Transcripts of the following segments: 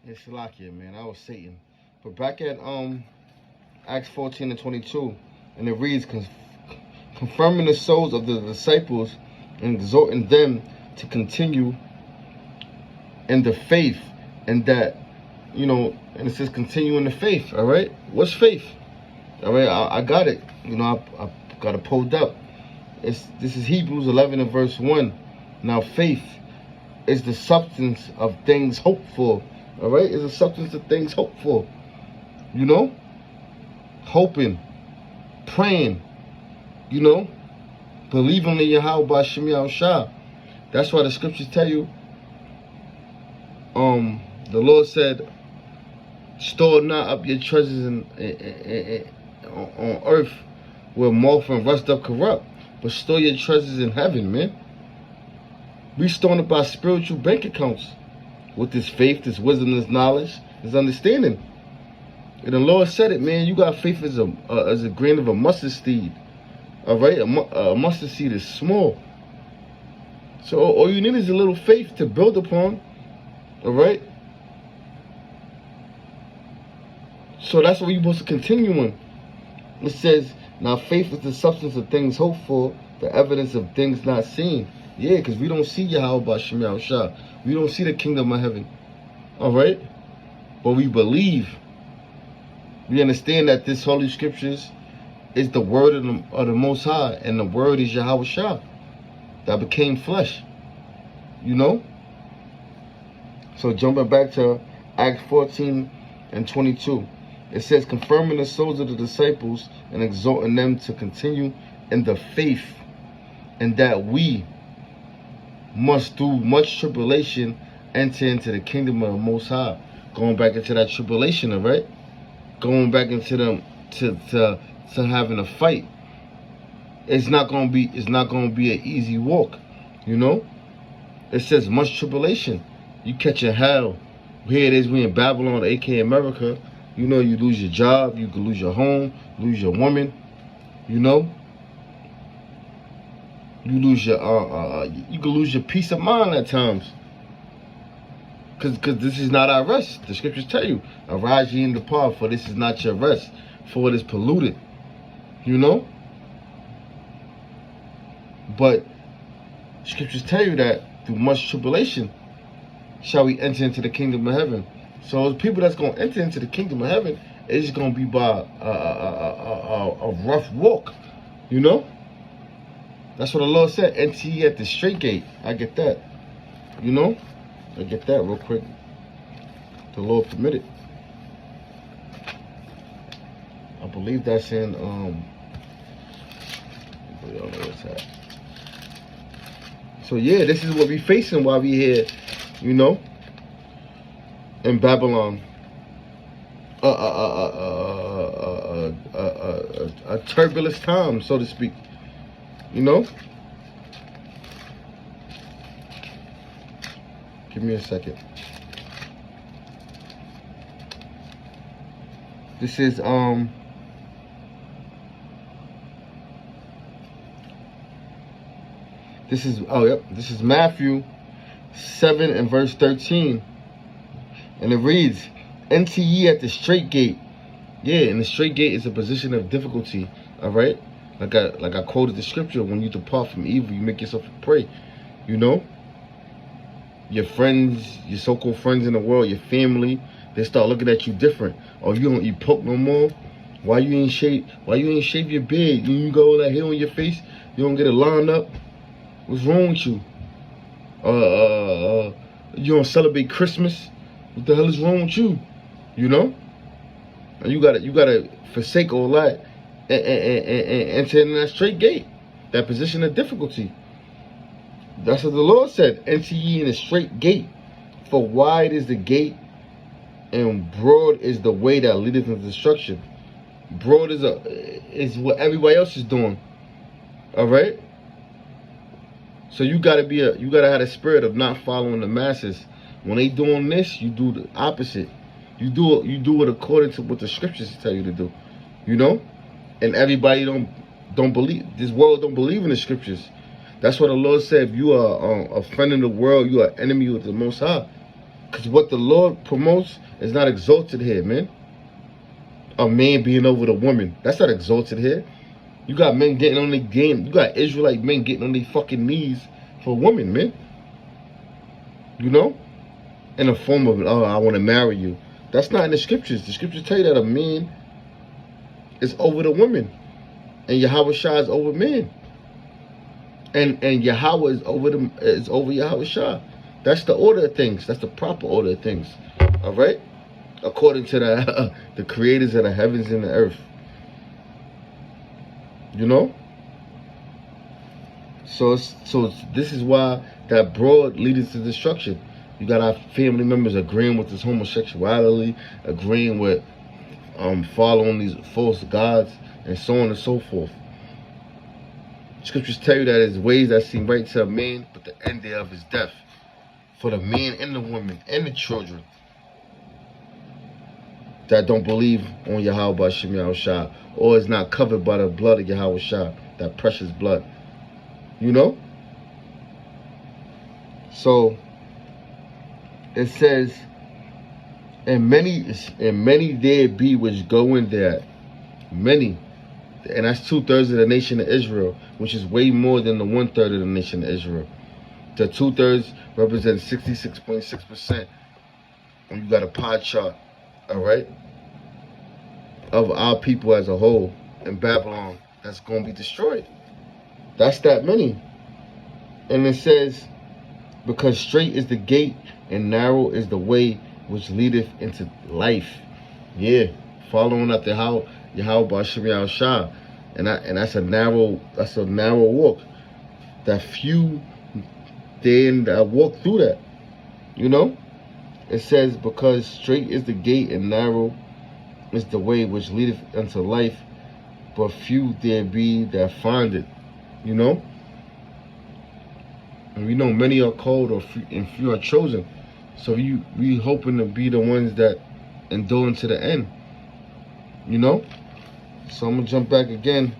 It's Shalakia, man. I was Satan. But back at Acts 14 and 22, and it reads, confirming the souls of the disciples and exhorting them to continue in the faith, and that, and it says continue in the faith, all right? What's faith? All right, I got it. I got it pulled up. This is Hebrews 11 and verse 1. Now faith is the substance of things hoped for. All right, it's a substance of things hoped for. Hoping, praying, believing in Yahweh by Shemi Shah. That's why the scriptures tell you, the Lord said, store not up your treasures on earth where moth and rust up corrupt, but store your treasures in heaven, man. We storing up our spiritual bank accounts with this faith, this wisdom, this knowledge, this understanding. And the Lord said it, man. You got faith as a grain of a mustard seed. All right, a mustard seed is small. So all you need is a little faith to build upon. All right. So that's what you're supposed to continue on. It says, now faith is the substance of things hoped for, the evidence of things not seen. Yeah, because we don't see Yahweh by Shemi Shah. We don't see the kingdom of heaven. All right? But we believe. We understand that this Holy Scriptures is the word of the Most High, and the word is Yahweh Shah that became flesh. So jumping back to Acts 14 and 22. It says, confirming the souls of the disciples and exhorting them to continue in the faith, and that we must through much tribulation enter into the kingdom of the Most High. Going back into that tribulation, all right? Going back into them to having a fight. It's not gonna be an easy walk, It says much tribulation. You catch a hell. Here it is, we in Babylon, aka America. You lose your job, you can lose your home, lose your woman, you lose your you can lose your peace of mind at times. Cause this is not our rest. The scriptures tell you, arise ye and depart, for this is not your rest, for it is polluted. But scriptures tell you that through much tribulation shall we enter into the kingdom of heaven. So the people that's going to enter into the kingdom of heaven, it's going to be by a rough walk, That's what the Lord said, enter ye at the straight gate. I get that, I get that real quick. The Lord permitted. I believe that's in, I don't know what's that. So yeah, this is what we facing while we here, in Babylon. A turbulent time, so to speak. Give me a second. This is this is Matthew 7 and verse 13. And it reads, enter ye at the straight gate. Yeah, and the straight gate is a position of difficulty. All right? Like I quoted the scripture, when you depart from evil, you make yourself a prey. Your friends, your so-called friends in the world, your family, they start looking at you different. Oh, you don't eat pork no more? Why you ain't shave your beard? You go that hair on your face, you don't get it lined up? What's wrong with you? You don't celebrate Christmas? What the hell is wrong with you? And you gotta forsake all that and enter in that straight gate, that position of difficulty. That's what the Lord said. Enter ye in a straight gate, for wide is the gate, and broad is the way that leadeth into destruction. Broad is what everybody else is doing. All right. So you gotta have the spirit of not following the masses. When they doing this, you do the opposite. You do it according to what the scriptures tell you to do. And everybody don't believe. This world don't believe in the scriptures. That's what the Lord said. If you are a friend of the world, you are enemy with the Most High. Because what the Lord promotes is not exalted here, man. A man being over the woman. That's not exalted here. You got men getting on the game. You got Israelite men getting on their fucking knees for women, man. You know? In the form of, oh, I want to marry you. That's not in the scriptures. The scriptures tell you that a man is over the woman. And Yahweh Shah is over men. And Yahweh is over Yahweh Shah. That's the order of things. That's the proper order of things. Alright? According to the creators of the heavens and the earth. You know? So this is why that broad leads to destruction. You got our family members agreeing with this homosexuality, agreeing with following these false gods, and so on and so forth. Scriptures tell you that it's ways that seem right to a man, but the end thereof is death. For the men and the women and the children that don't believe on Yahweh Hashem Yahweh Shah, or is not covered by the blood of Yahweh Shah, that precious blood. You know? So it says, and many there be which go in there. Many. And that's 2/3 of the nation of Israel, which is way more than the 1/3 of the nation of Israel. The 2/3 represents 66.6%. When you got a pie chart, alright, of our people as a whole in Babylon that's going to be destroyed. That's that many. And it says, because straight is the gate and narrow is the way which leadeth into life. Yeah, following after Yahweh Hashem Yahweh Shah. And that's a narrow walk. That few then that walk through that. You know? It says, because straight is the gate and narrow is the way which leadeth unto life, but few there be that find it. You know? And we know many are called and few are chosen. So we hoping to be the ones that endure to the end. You know? So I'm going to jump back again.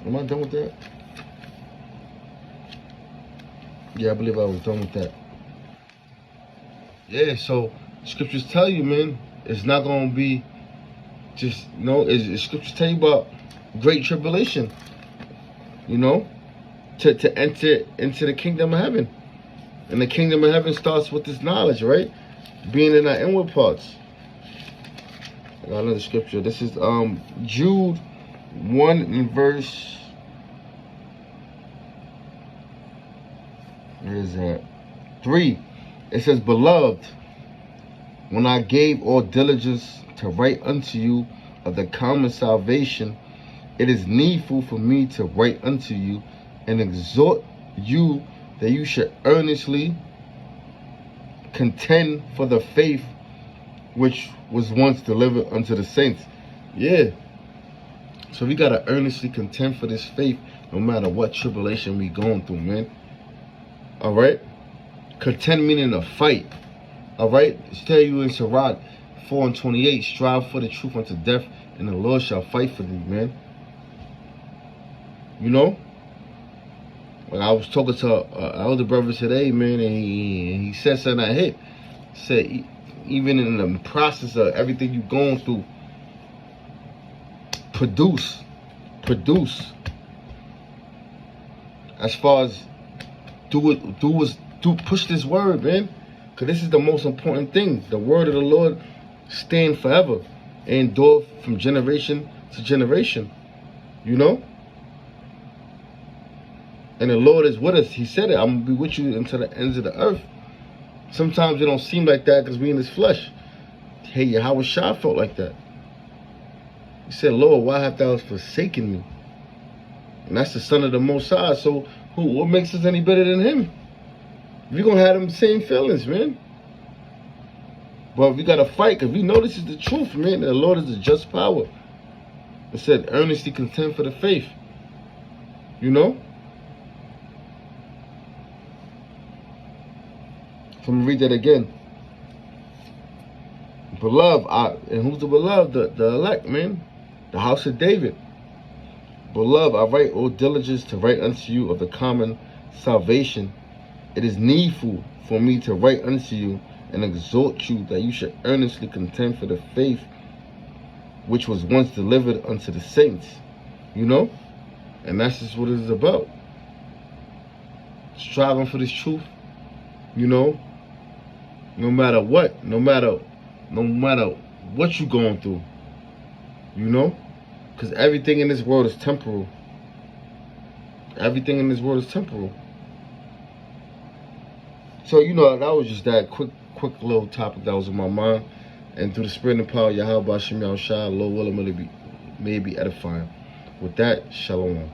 Am I done with that? Yeah, I believe I was done with that. Yeah, so scriptures tell you, man, it's not going to be just, you know, scriptures tell you about great tribulation, you know, to enter into the kingdom of heaven. And the kingdom of heaven starts with this knowledge, right? Being in our inward parts. I got another scripture. This is Jude 1 and verse, where is that? 3. It says, beloved, when I gave all diligence to write unto you of the common salvation, it is needful for me to write unto you and exhort you that you should earnestly contend for the faith which was once delivered unto the saints. Yeah. So we got to earnestly contend for this faith no matter what tribulation we going through, man. All right? Contend meaning a fight. All right? It's tell you in Sirach 4 and 28, strive for the truth unto death, and the Lord shall fight for thee, man. You know? Like I was talking to an elder brother today, man, and he said something I hit. He said, even in the process of everything you're going through, produce. As far as push this word, man. Because this is the most important thing. The word of the Lord stand forever and endure from generation to generation. You know? And the Lord is with us. He said it. I'm going to be with you until the ends of the earth. Sometimes it don't seem like that because we in this flesh. Hey, Yahweh Shah felt like that. He said, Lord, why have thou forsaken me? And that's the Son of the Most High. So what makes us any better than him? We're going to have them same feelings, man. But we got to fight because we know this is the truth, man. The Lord is a just power. It said, earnestly contend for the faith. You know? So I'm going to read that again. Beloved, and who's the beloved? The elect, man. The house of David. Beloved, I write all diligence to write unto you of the common salvation. It is needful for me to write unto you and exhort you that you should earnestly contend for the faith which was once delivered unto the saints. You know? And that's just what it is about. Striving for this truth, you know, no matter what, no matter what you're going through, you know, because everything in this world is temporal. Everything in this world is temporal. So, you know, that was just that quick little topic that was in my mind. And through the spirit and power of Yahweh Shem Yahushua, Lord willing, may be edifying. With that, shalom.